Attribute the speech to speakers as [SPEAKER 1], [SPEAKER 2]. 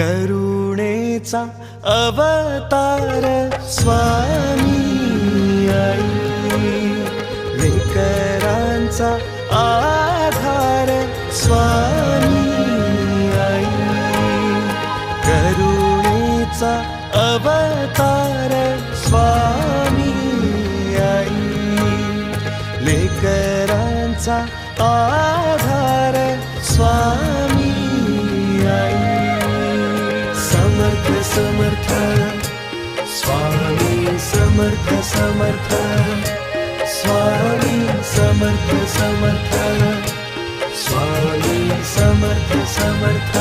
[SPEAKER 1] करुणेचा अवतार स्वामी आई, लेकरांचा आधार स्वामी आई, करुणेचा अवतार स्वामी आई, लेकरांचा आधार स्वामी आई. समर्थ समर्थ स्वामी समर्थ समर्थ स्वामी समर्थ समर्थ स्वामी समर्थ समर्थ